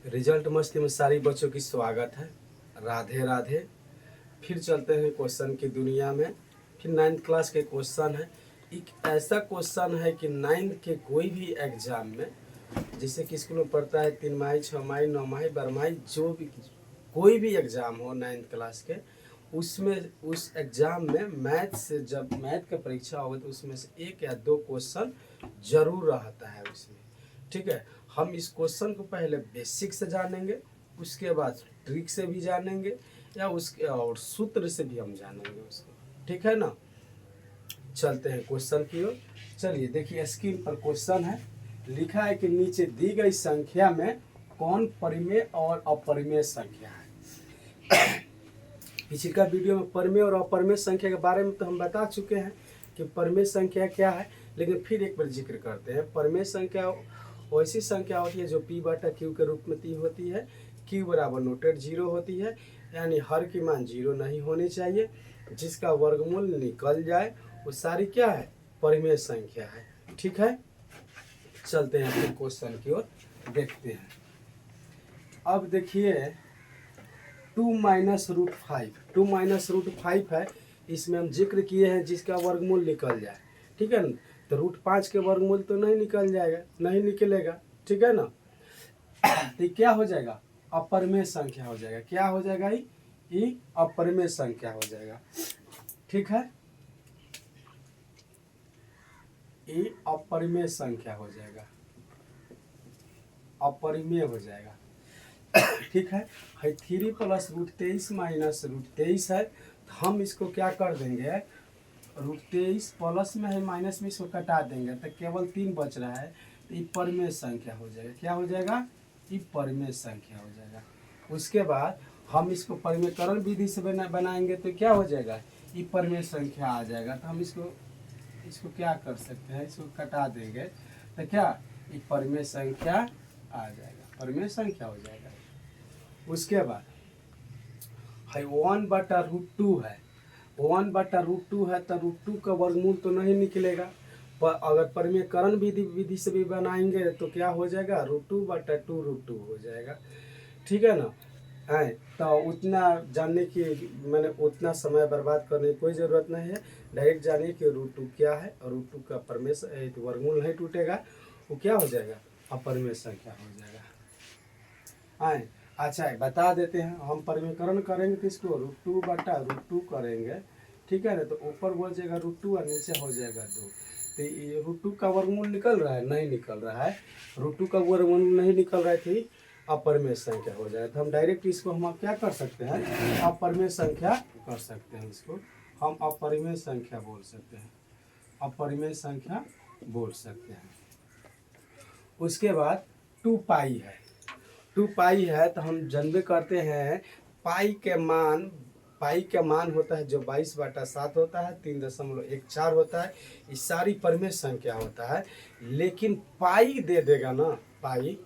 Result मस्ती में सारी बच्चों की स्वागत है। राधे राधे। फिर चलते हैं क्वेश्चन की दुनिया में। फिर 9th क्लास के क्वेश्चन है। एक ऐसा क्वेश्चन है कि 9th के कोई भी एग्जाम में, जैसे कि स्कूल में पढ़ता है 3 माही 6 माही 9 माही 12 माही, जो भी कोई भी एग्जाम हो 9th क्लास के, उसमें उस एग्जाम में मैथ से जब मैथ का परीक्षा होगा तो उसमें से 1 या 2 क्वेश्चन जरूर रहता है उसमें। ठीक है, हम इस क्वेश्चन को पहले बेसिक से जानेंगे, उसके बाद ट्रिक से भी जानेंगे, या उसके और सूत्र से भी हम जानेंगे उसको। ठीक है ना, चलते हैं क्वेश्चन की ओर। चलिए देखिए, स्क्रीन पर क्वेश्चन है। लिखा है कि नीचे दी गई संख्या में कौन परिमेय और अपरिमेय संख्या है। पिछला वीडियो में परिमेय और अपरिमेय संख्या के बारे में तो हम बता चुके हैं कि परिमेय संख्या क्या है, लेकिन फिर एक बार जिक्र करते हैं। परिमेय संख्या वैसी संख्या होती है जो P बटा Q के रूप में दी होती है। Q बराबर नोटेड 0 होती है, यानी हर की मान 0 नहीं होनी चाहिए। जिसका वर्गमूल निकल जाए वो सारी क्या है, परिमेय संख्या है। ठीक है, चलते हैं फिर क्वेश्चन की ओर, देखते हैं। अब देखिए 2 माइनस रूट 5 है। इसमें हम जिक्र किए हैं जिसका वर्गमूल निकल जाए। ठीक है ना, तो रूट 5 के वर्गमूल तो नहीं निकल जाएगा, नहीं निकलेगा। ठीक है ना, तो क्या हो जाएगा, अपरिमेय संख्या हो जाएगा। क्या हो जाएगा, ये अपरिमेय संख्या हो जाएगा। ठीक है, ये अपरिमेय संख्या हो जाएगा, अपरिमेय हो जाएगा। ठीक है, 3 प्लस रूट 23 माइनस रूट 23 है, तो हम इसको क्या कर देंगे, रूट 23 प्लस में है माइनस में इसको कटा देंगे तो केवल 3 बच रहा है, तो ये परिमेय संख्या हो जाएगा। क्या हो जाएगा, ये परिमेय संख्या हो जाएगा। उसके बाद हम इसको परिमेयकरण विधि से बनाएंगे तो क्या हो जाएगा, ये परिमेय संख्या आ जाएगा। तो हम इसको क्या कर सकते हैं, इसको कटा देंगे तो क्या, ये परिमेय संख्या आ जाएगा, परिमेय संख्या हो जाएगा। उसके बाद है 1/√2 है, 1/√2 है, तो √2 का वर्गमूल तो नहीं निकलेगा। पर अगर परिमेयकरण विधि से भी बनाएंगे तो क्या हो जाएगा, √2/2√2 हो जाएगा। ठीक है ना, है तो उतना जानने की मैंने उतना समय बर्बाद करने की कोई ज़रूरत नहीं है। डायरेक्ट जानिए कि √2 क्या है, और √2 का परिमेय तो वर्गमूल नहीं टूटेगा, वो क्या हो जाएगा, अपरिमेय संख्या हो जाएगा। है अच्छा, बता देते हैं, हम परिमेयकरण करेंगे तो इसको √2/√2 करेंगे। ठीक है ना, तो ऊपर हो जाएगा √2 और नीचे हो जाएगा 2। तो ये √2 का वर्गमूल निकल रहा है, नहीं निकल रहा है, √2 का वर्गमूल नहीं निकल रहा थी, अपरिमेय संख्या हो जाए। तो हम डायरेक्ट इसको हम क्या कर सकते हैं, अपरिमेय संख्या कर सकते हैं। इसको हम अपरिमेय संख्या बोल सकते हैं, अपरिमेय संख्या बोल सकते हैं। उसके बाद 2 पाई है, 2 पाई है तो हम जानबे करते हैं पाई का मान होता है जो 22/7 होता है, 3.14 होता है। ये सारी परिमेय संख्या होता है, लेकिन पाई दे देगा ना, पाई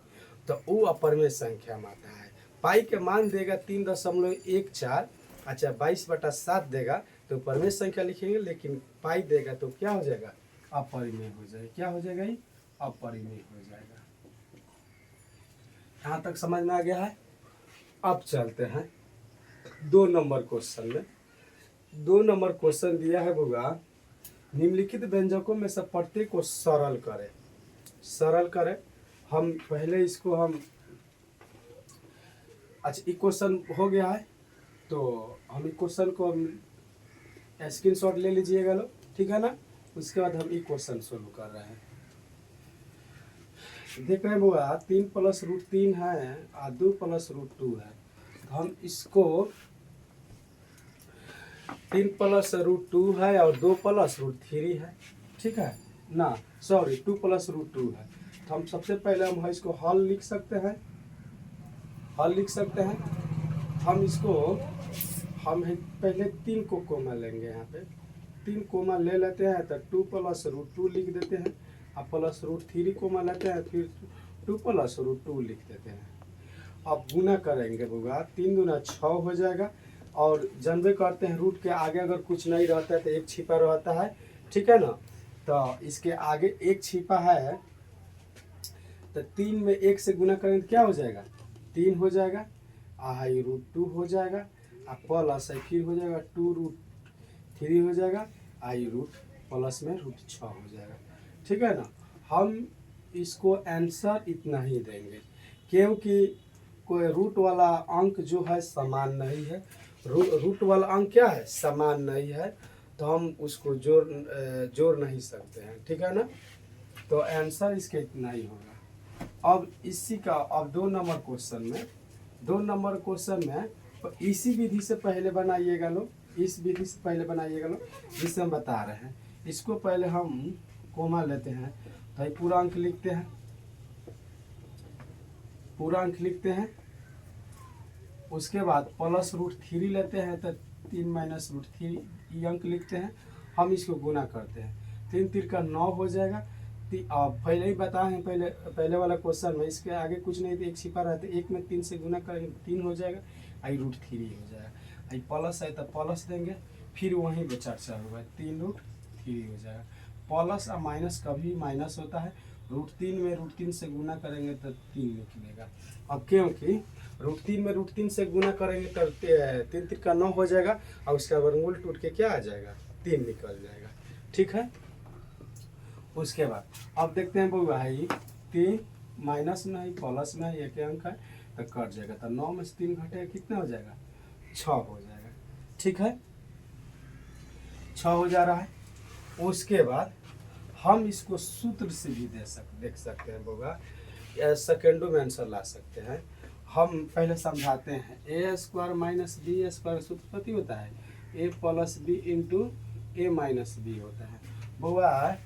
तो वो अपरिमेय संख्या में आता है। पाई के मान देगा 3.14, अच्छा 22/7 देगा तो परिमेय संख्या लिखेंगे, लेकिन पाई देगा तो क्या हो जाएगा, अपरिमेय हो जाएगा। क्या हो जाएगा, ये अपरिमेय हो जाएगा। यहाँ तक समझ में आ गया है। अब चलते हैं 2 नंबर क्वेश्चन में। 2 नंबर क्वेश्चन दिया है बउआ, निम्नलिखित व्यंजकों में से प्रत्येक को सरल करें। सरल करें, हम पहले इसको हम, अच्छा ये क्वेश्चन हो गया है तो हम इस क्वेश्चन को स्क्रीनशॉट ले लीजिएगा लोग। ठीक है ना, उसके बाद हम ये क्वेश्चन सोल्व कर रहे हैं। देख रहे हैं बुआ, 3 + √3 है और 2 + √2 है। तो हम इसको 3 + √2 है और 2 + √3 है। ठीक है ना, सॉरी 2 + √2 है। तो हम सबसे पहले हम इसको हल लिख सकते हैं, हल लिख सकते हैं। हम इसको हम पहले 3 को कोमा लेंगे, यहाँ पे 3 कोमा ले लेते हैं तो 2 + √2 लिख देते हैं, और +√3 कोमा लेते हैं, फिर 2 + √2 लिख देते हैं। अब गुना करेंगे बुआ, 3 दूना 6 हो जाएगा, और जानबे करते हैं रूट के आगे अगर कुछ नहीं रहता है तो 1 छिपा रहता है। ठीक है ना, तो इसके आगे 1 छिपा है, तो 3 में 1 से गुना करेंगे तो क्या हो जाएगा, 3 हो जाएगा, आई √2 हो जाएगा, और प्लस है फिर हो जाएगा 2√3 हो जाएगा, आई रूट प्लस में √6 हो जाएगा। ठीक है ना। हम इसको आंसर इतना ही देंगे क्योंकि कोई रूट वाला अंक जो है समान नहीं है, रूट वाला अंक क्या है, समान नहीं है, तो हम उसको जोड़ नहीं सकते हैं। ठीक है ना। तो आंसर इसका इतना ही होगा। अब इसी का अब 2 नंबर क्वेश्चन में तो इसी विधि से पहले बनाइएगा लोग, इस विधि से पहले बनाइएगा लोग, जिससे हम बता रहे हैं। इसको पहले हम कोमा लेते हैं, तो पूरा अंक लिखते हैं, उसके बाद प्लस √3 लेते हैं, तो 3 - √3 ये अंक लिखते हैं। हम इसको गुना करते हैं, 3 × 3 = 9 हो जाएगा। पहले ही बताए हैं, पहले वाला क्वेश्चन में इसके आगे कुछ नहीं तो एक छिपा रहता है, 1 में 3 से गुना करेंगे 3 हो जाएगा, आई √3 हो जाएगा। आई प्लस है तो प्लस देंगे, फिर वहीं पर चर्चा होगा, 3√3 हो जाएगा। प्लस और माइनस कभी माइनस होता है, √3 में √3 से गुना करेंगे तो 3 निकलेगा। अब क्योंकि √3 में √3 से गुना करेंगे तो 3 × 3 = 9 हो जाएगा, और उसका वर्गमूल टूट के क्या आ जाएगा, 3 निकल जाएगा। ठीक है। उसके बाद अब देखते हैं वो भाई 3 माइनस में है प्लस में है, एक अंक है तो कट जाएगा, तो 9 में से 3 घटेगा कितना हो जाएगा, 6 हो जाएगा। ठीक है, 6 हो जा रहा है। उसके बाद हम इसको सूत्र से भी देख सकते हैं बोगा, या सेकेंडों में आंसर ला सकते हैं। हम पहले समझाते हैं, a² - b² सूत्र पता होता है, a + b × a - b होता है। बोगा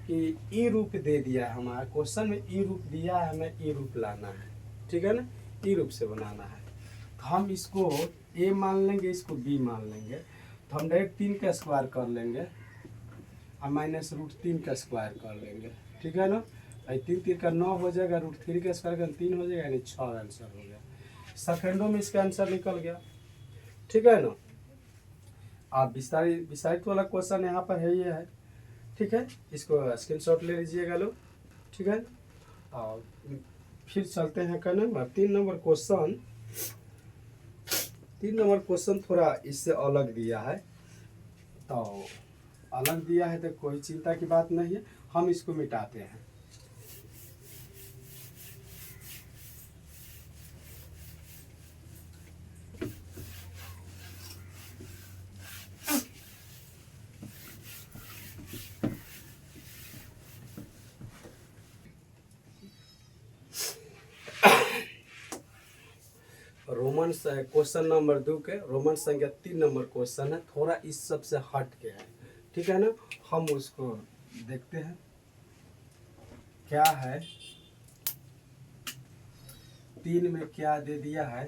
कि ई रूप दे दिया है, हमारा क्वेश्चन में ई रूप दिया है, हमें ई रूप लाना है। ठीक है ना, ई रूप से बनाना है। तो हम इसको a मान लेंगे, इसको b मान लेंगे, तो हम डायरेक्ट 3 का स्क्वायर कर लेंगे और -√3 का स्क्वायर कर लेंगे। ठीक है ना। 3 × 3 = 9 हो जाएगा, √3 का स्क्वायर कर 3 हो जाएगा, यानी 6 आंसर हो गया। सेकेंडों में इसका आंसर निकल गया। ठीक है ना। आप विस्तारित वाला क्वेश्चन यहाँ पर है, ये है। ठीक है, इसको स्क्रीनशॉट ले लीजिएगा लोग। ठीक है, और फिर चलते हैं का number 3 number question. 3 number question थोड़ा इससे अलग दिया है, तो अलग दिया है तो कोई चिंता की बात नहीं है, हम इसको मिटाते हैं। रोमन क्वेश्चन नंबर 2 के रोमन संख्या 3 नंबर क्वेश्चन है, थोड़ा इस सब से हट के है। ठीक है ना, हम उसको देखते हैं क्या है। 3 में क्या दे दिया है,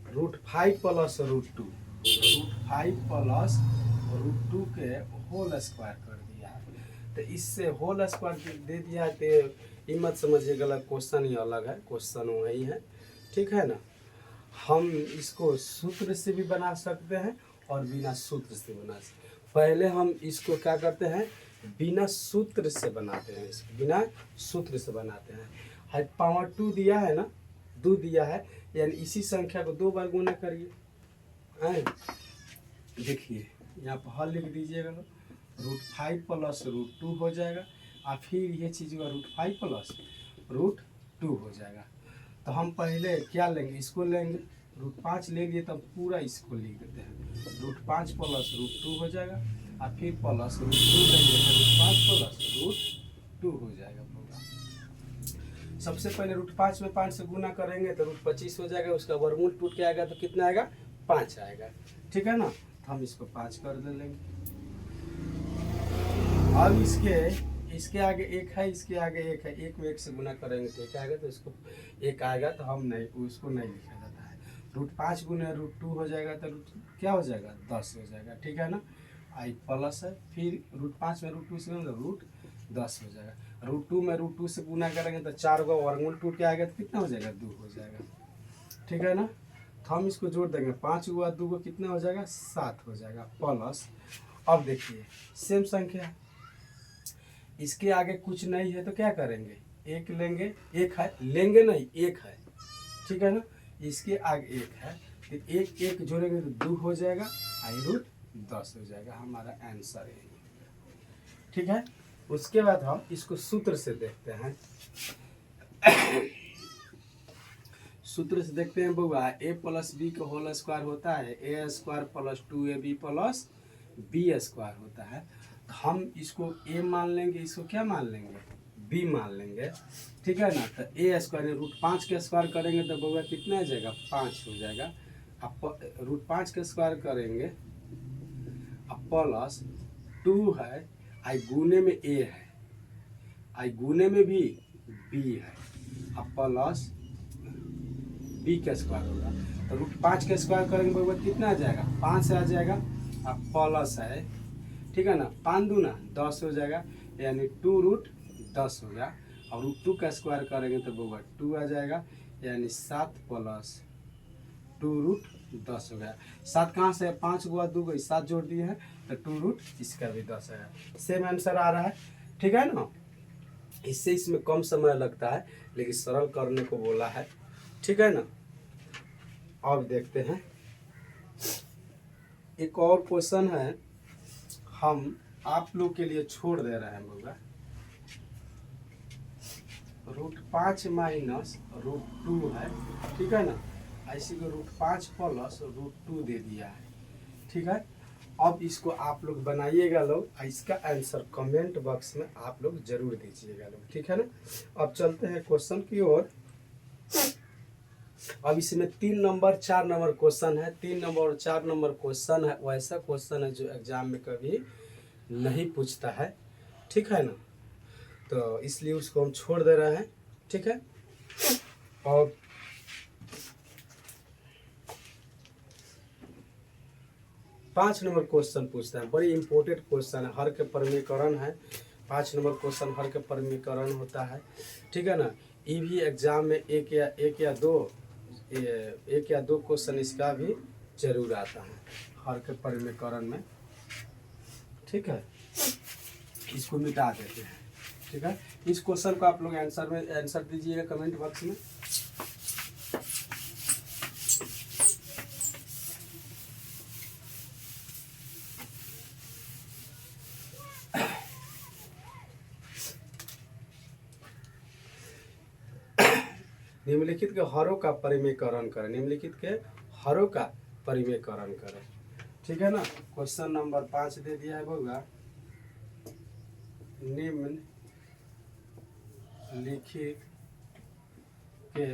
√5 + √2, √5 + √2 के होल स्क्वायर कर दिया है। तो इससे होल स्क्वायर दे दिया है, तो ये मत समझिए गलत, क्वेश्चन ही अलग है, क्वेश्चन वही है। ठीक है ना। हम इसको सूत्र से भी बना सकते हैं और बिना सूत्र से बना सकते हैं। पहले हम इसको क्या करते हैं, बिना सूत्र से बनाते हैं, इसको बिना सूत्र से बनाते हैं। है पावर 2 दिया है ना, 2 दिया है, यानी इसी संख्या को 2 बार गुना करिए। देखिए यहाँ पर हल लिख दीजिएगा, √5 + √2 हो जाएगा, और फिर ये चीज़ का √5 + √2 हो जाएगा। तो हम पहले क्या लेंगे, इसको लेंगे, √5 ले लिए, तब पूरा इसको लिख देते हैं, √5 + √2 हो जाएगा, और फिर प्लस √2 लेंगे तो √5 + √2 हो जाएगा पूरा। सबसे पहले √5 में 5 से गुना करेंगे तो √25 हो जाएगा, उसका वर्गमूल टूट के आएगा तो कितना आएगा, 5 आएगा। ठीक है ना, तो हम इसको 5 कर दे लेंगे। अब इसके आगे 1 है, इसके आगे 1 है, 1 में 1 से गुना करेंगे तो 1 आएगा, तो इसको 1 आएगा, तो हम नहीं, उसको नहीं लिखा जाता है। √5 × √2 हो जाएगा, तो क्या हो जाएगा, 10 हो जाएगा। ठीक है ना, आई प्लस है, फिर √5 में √2 से √10 हो जाएगा। √2 में √2 से गुना करेंगे तो 4 का वर्गमूल टूट के आएगा, तो कितना हो जाएगा, 2 हो जाएगा। ठीक है ना, तो हम इसको जोड़ देंगे, 5 × 2 कितना हो जाएगा, 7 हो जाएगा, प्लस। अब देखिए सेम संख्या, इसके आगे कुछ नहीं है तो क्या करेंगे, एक लेंगे, एक है, लेंगे नहीं, एक है, ठीक है ना, इसके आगे एक है, फिर एक एक जोड़ेंगे तो 2 हो जाएगा, √10 हो जाएगा। हमारा आंसर है, ठीक है। उसके बाद हम इसको सूत्र से देखते हैं। सूत्र से देखते हैं बउआ, a + b का होल स्क्वायर होता है a² + 2ab + b² होता है। तो हम इसको a मान लेंगे, इसको क्या मान लेंगे, b मान लेंगे, ठीक है ना। तो a² √5 के स्क्वायर करेंगे तो बउआ कितना आ जाएगा, 5 हो जाएगा। अब √5 के स्क्वायर करेंगे, अब प्लस 2 है, आई गुने में a है, आई गुने में भी b है, अब प्लस b का स्क्वायर होगा। तो √5 का स्क्वायर करेंगे बराबर कितना आ जाएगा, 5 से आ जाएगा। अब प्लस है, ठीक है ना, 5 दूना 10 हो जाएगा, यानी 2√10 होगा। और √2 का स्क्वायर करेंगे तो बराबर 2 आ जाएगा, यानी 7 + 2√10 हो गया। 7 कहाँ से है, 5 गुआ 2 गई, 7 जोड़ दिए हैं तो 2 इसका भी 10 है। सेम आंसर आ रहा है, ठीक है ना। इससे इसमें कम समय लगता है, लेकिन सरल करने को बोला है, ठीक है ना। अब देखते हैं एक और क्वेश्चन है, हम आप लोग के लिए छोड़ दे रहे हैं बउआ। √5 - √2 है, ठीक है ना, ऐसे को √5 + √2 दे दिया है, ठीक है। अब इसको आप लोग बनाइएगा लोग, इसका आंसर कमेंट बॉक्स में आप लोग जरूर दीजिएगा लोग, ठीक है ना। अब चलते हैं क्वेश्चन की ओर। अब इसमें 3 नंबर 4 नंबर क्वेश्चन है, 3 नंबर और 4 नंबर क्वेश्चन है, वैसा क्वेश्चन है जो एग्जाम में कभी नहीं पूछता है, ठीक है ना। तो इसलिए उसको हम छोड़ दे रहे हैं, ठीक है। और 5 नंबर क्वेश्चन पूछता है, बड़ी इंपॉर्टेंट क्वेश्चन है, हर के परिमीकरण है। 5 नंबर क्वेश्चन हर के परिमीकरण होता है, ठीक है ना। ये भी एग्जाम में एक या दो क्वेश्चन इसका भी जरूर आता है हर के परिमीकरण में, ठीक है। इसको मिटा देते हैं, ठीक है। इस क्वेश्चन को आप लोग आंसर दीजिएगा कमेंट बॉक्स में। निम्नलिखित के हरों का परिमीकरण करें, निम्नलिखित के हरों का परिमीकरण करें, ठीक है ना। क्वेश्चन नंबर 5 दे दिया है बउआ, निम्नलिखित के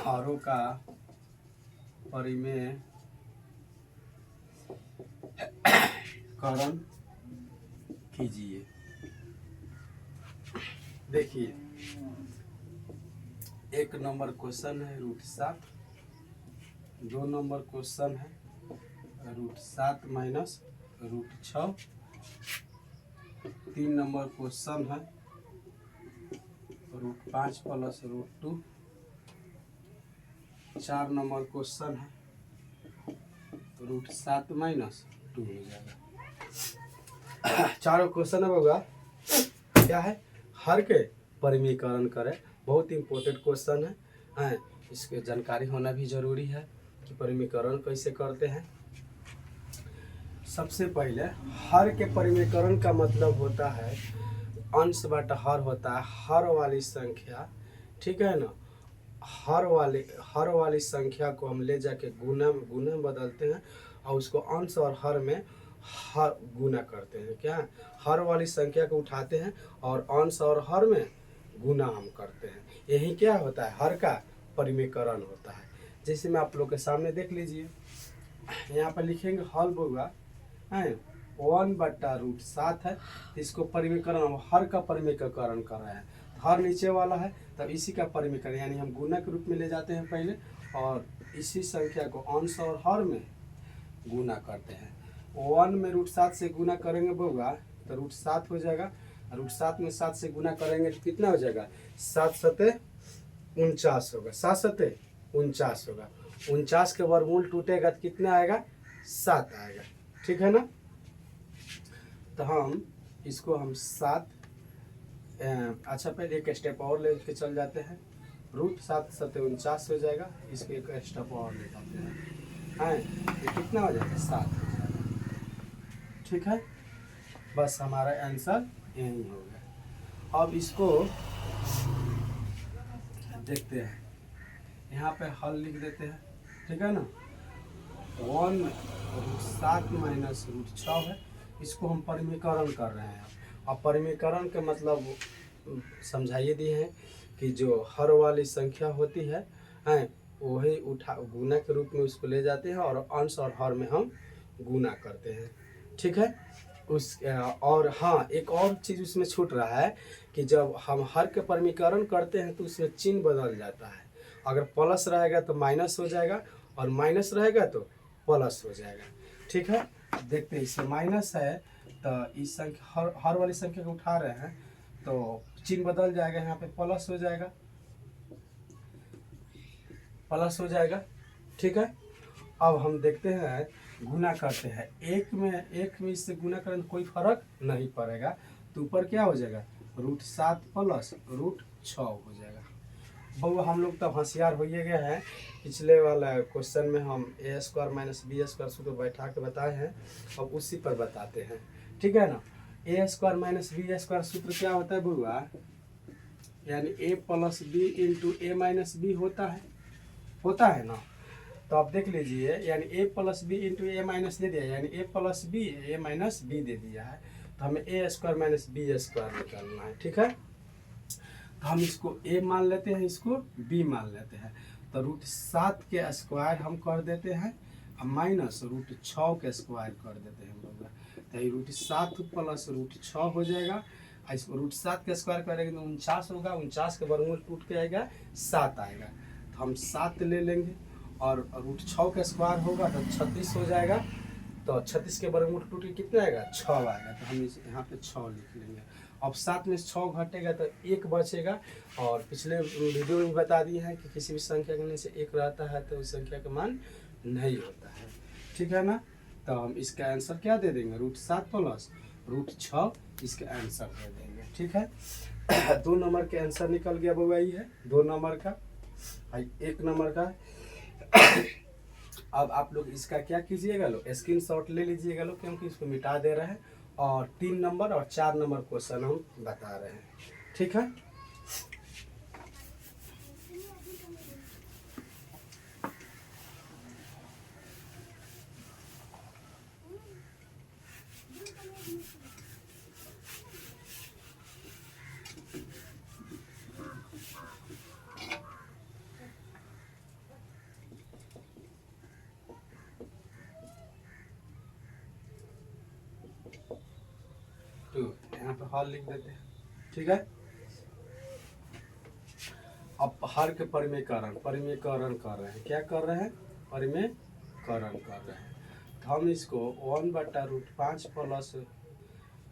हरों का परिमीकरण कीजिए। देखिए 1 नंबर क्वेश्चन है √7, 2 नंबर क्वेश्चन है √7 - √6, 3 नंबर क्वेश्चन है √5 + √2, 4 नंबर क्वेश्चन है √7 - 2 हो जाएगा। चारों क्वेश्चन होगा क्या है, हर के परिमीकरण करें। बहुत इंपॉर्टेंट क्वेश्चन है, इसके जानकारी होना भी जरूरी है कि परिमीकरण कैसे करते हैं। सबसे पहले हर के परिमीकरण का मतलब होता है अंश बटा हर होता है, हर वाली संख्या, ठीक है ना। हर वाली संख्या को हम ले जाके गुना में बदलते हैं और उसको अंश और हर में हर गुना करते हैं। क्या, हर वाली संख्या को उठाते हैं और अंश और हर में गुना हम करते हैं। यही क्या होता है, हर का परिमीकरण होता है। जैसे मैं आप लोग के सामने देख लीजिए, यहाँ पर लिखेंगे हल बउआ है 1/√7 है, इसको परिमीकरण, हर का परिमीकरण कर रहे हैं। हर नीचे वाला है, तब इसी का परिमीकरण, यानी हम गुना के रूप में ले जाते हैं पहले और इसी संख्या को अंश और हर में गुना करते हैं। 1 में √7 से गुना करेंगे बउआ तो √7 हो जाएगा, √7 में 7 से गुना करेंगे तो कितना हो जाएगा, 7 सते 49 होगा, 7 सते 49 होगा। 49 के वर्गमूल टूटेगा तो कितना आएगा, 7 आएगा, ठीक है ना। तो हम इसको 7 अच्छा पहले एक स्टेप और ले के चल जाते हैं। रूट 7 7 49 हो जाएगा, इसको एक स्टेप और ले जाते हैं। ये कितना हो जाएगा? 7 हो जाएगा। ठीक है, बस हमारा आंसर यही हो गया। अब इसको देखते हैं, यहाँ पे हल लिख देते हैं। ठीक है ना, 1√7 माइनस √6 है, इसको हम परिमीकरण कर रहे हैं। अब परिमीकरण के मतलब समझाइए दिए हैं कि जो हर वाली संख्या होती है वही उठा गुना के रूप में उसको ले जाते हैं और अंश और हर में हम गुना करते हैं। ठीक है, उस और हाँ, एक और चीज़ उसमें छूट रहा है कि जब हम हर के परिमीकरण करते हैं तो उसमें चिन्ह बदल जाता है। अगर प्लस रहेगा तो माइनस हो जाएगा और माइनस रहेगा तो प्लस हो जाएगा। ठीक है, देखते हैं, इसमें माइनस है तो इस संख्या हर वाली संख्या को उठा रहे हैं तो चिन्ह बदल जाएगा, यहाँ पे प्लस हो जाएगा, प्लस हो जाएगा। ठीक है, अब हम देखते हैं गुना करते हैं। एक में इससे गुना करें तो कोई फर्क नहीं पड़ेगा, तो ऊपर क्या हो जाएगा? √7 प्लस √6 हो जाएगा। बहु हम लोग तो होशियार हो गए हैं, पिछले वाला क्वेश्चन में हम a² माइनस b² सूत्र बैठा के बताए हैं, अब उसी पर बताते हैं। ठीक है ना, a² माइनस b² सूत्र क्या होता है बुआ? यानी a plus B into A minus B होता है ना। तो आप देख लीजिए, यानी a plus B into A minus दे दिया, यानी a plus b a minus b दे दिया है, तो हमें a² माइनस b² निकालना है। ठीक है, तो हम इसको a मान लेते हैं, इसको b मान लेते हैं, तो √7 के स्क्वायर हम कर देते हैं और माइनस √6 के स्क्वायर कर देते हैं लोग, तो ये √7 प्लस √6 हो जाएगा। इसको √7 के स्क्वायर करेंगे तो 49 होगा, 49 के वर्गमूल टूट के आएगा 7 आएगा, तो हम 7 ले लेंगे और √6 का स्क्वायर होगा तो 36 हो जाएगा, तो 36 के वर्गमूल टूट के कितना आएगा? 6 आएगा, तो हम यहाँ पे 6 लिख लेंगे। अब 7 में 6 घटेगा तो 1 बचेगा, और पिछले वीडियो में बता दिए हैं कि किसी भी संख्या के से 1 रहता है तो उस संख्या का मान नहीं होता है। ठीक है ना, तो हम इसका आंसर क्या दे देंगे? √7 प्लस √6 इसका आंसर दे देंगे। ठीक है, 2 नंबर के आंसर निकल गया बुआ, ये है 2 नंबर का, 1 नंबर का। अब आप लोग इसका क्या कीजिएगा, लो स्क्रीनशॉट ले लीजिएगा लो, क्योंकि इसको मिटा दे रहे हैं और 3 नंबर और 4 नंबर क्वेश्चन हम बता रहे हैं। ठीक है, तो यहाँ पे हल लिख देते हैं। ठीक है, अब हर के परिमीकरण कर रहे हैं, क्या कर रहे हैं? परिमीकरण कर रहे हैं, तो हम इसको 1/√5 प्लस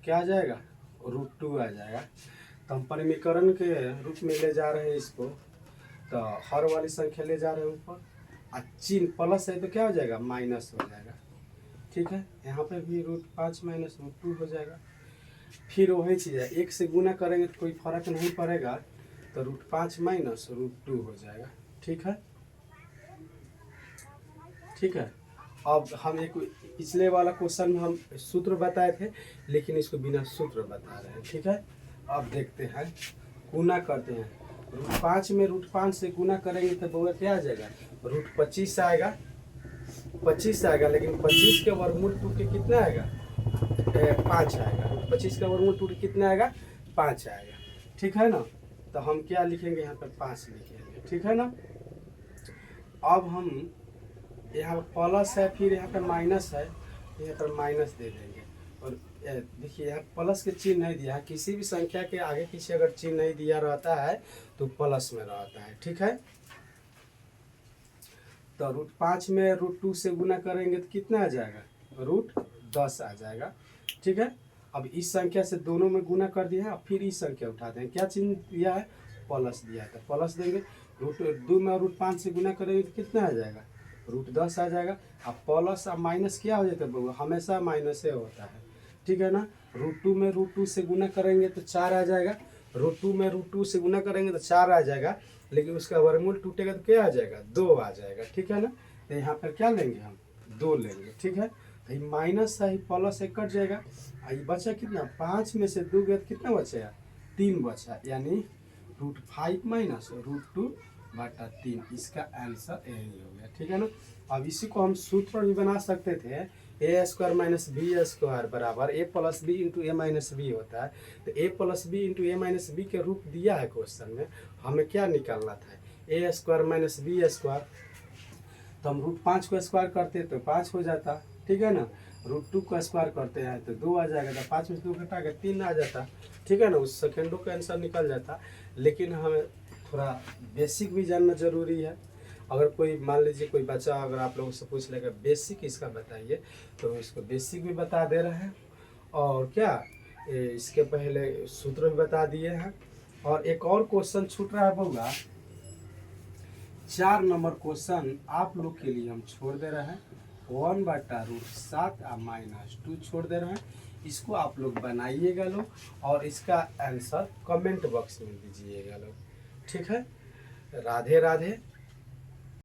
क्या आ जाएगा? √2 आ जाएगा, तो हम परिमीकरण के रूप में ले जा रहे हैं इसको, तो हर वाली संख्या ले जा रहे हैं ऊपर, चिन्ह प्लस है तो क्या हो जाएगा? माइनस हो जाएगा। ठीक है, यहाँ पे भी √5 माइनस √2 हो जाएगा। फिर वही चीज़ है, 1 से गुना करेंगे तो कोई फर्क नहीं पड़ेगा, तो √5 माइनस √2 हो जाएगा। ठीक है, ठीक है, अब हम एक पिछले वाला क्वेश्चन में हम सूत्र बताए थे, लेकिन इसको बिना सूत्र बता रहे हैं। ठीक है, अब देखते हैं, गुना करते हैं। √5 में √5 से गुना करेंगे तो वो क्या आ जाएगा? √25 आएगा, 25 आएगा, लेकिन 25 के वर्गमूल टूट के कितना आएगा? 5 आएगा। 25 का वर्गमूल टूट कितना आएगा? 5 आएगा। ठीक है ना, तो हम क्या लिखेंगे? यहाँ पर 5 लिखेंगे। ठीक है ना, अब हम यहाँ पर प्लस है, फिर यहाँ पर माइनस है, यहाँ पर माइनस दे देंगे, और देखिए यहाँ प्लस के चिन्ह नहीं दिया है, किसी भी संख्या के आगे पीछे अगर चिन्ह नहीं दिया रहता है तो प्लस में रहता है। ठीक है, तो √5 में √2 से गुना करेंगे तो कितना आ जाएगा? √10 आ जाएगा। ठीक है, अब इस संख्या से दोनों में गुना कर दिया है, अब फिर इस संख्या उठाते हैं, क्या चिन्ह दिया है? प्लस दिया है, प्लस देंगे। √2 में √5 से गुना करेंगे तो कितना आ जाएगा? √10 आ जाएगा। अब प्लस अब माइनस क्या हो जाता है? हमेशा माइनस ही होता है। ठीक है ना, √2 में √2 से गुना करेंगे तो 4 आ जाएगा, √2 में √2 से गुना करेंगे तो 4 आ जाएगा, लेकिन उसका वर्गमूल टूटेगा तो क्या आ जाएगा, 2 आ जाएगा। ठीक है ना, तो यहाँ पर क्या लेंगे हम, 2 लेंगे। ठीक है, तो ये माइनस है, प्लस से कट जाएगा। ये बचा कितना, 5 में से 2 गया तो कितना बचेगा, 3 बचा, यानी √5 माइनस √2/3। इसका आंसर यही हो गया। ठीक है ना, अब इसी को हम सूत्र भी बना सकते थे, a² माइनस b² बराबर a plus B into A minus B होता है। तो a plus B into A minus B के रूप दिया है क्वेश्चन में, हमें क्या निकालना था, a² माइनस b²। तो हम √5 को स्क्वायर करते तो 5 हो जाता। ठीक है ना, √2 को स्क्वायर करते हैं तो 2 आ जाएगा, तो 5 में से 2 घटा के 3 आ जाता। ठीक है ना, उस सेकेंडों का आंसर निकल जाता। लेकिन हमें थोड़ा बेसिक भी जानना जरूरी है। अगर कोई मान लीजिए कोई बच्चा अगर आप लोगों से पूछ लेगा बेसिक इसका बताइए, तो इसको बेसिक भी बता दे रहे हैं, और क्या इसके पहले सूत्र भी बता दिए हैं। और एक और क्वेश्चन छूट रहा है बउआ, 4 नंबर क्वेश्चन आप लोग के लिए हम छोड़ दे रहे हैं, 1/√7 -2 छोड़ दे रहे हैं। इसको आप लोग बनाइएगा लोग, और इसका आंसर कमेंट बॉक्स में दीजिएगा लोग। ठीक है, राधे राधे।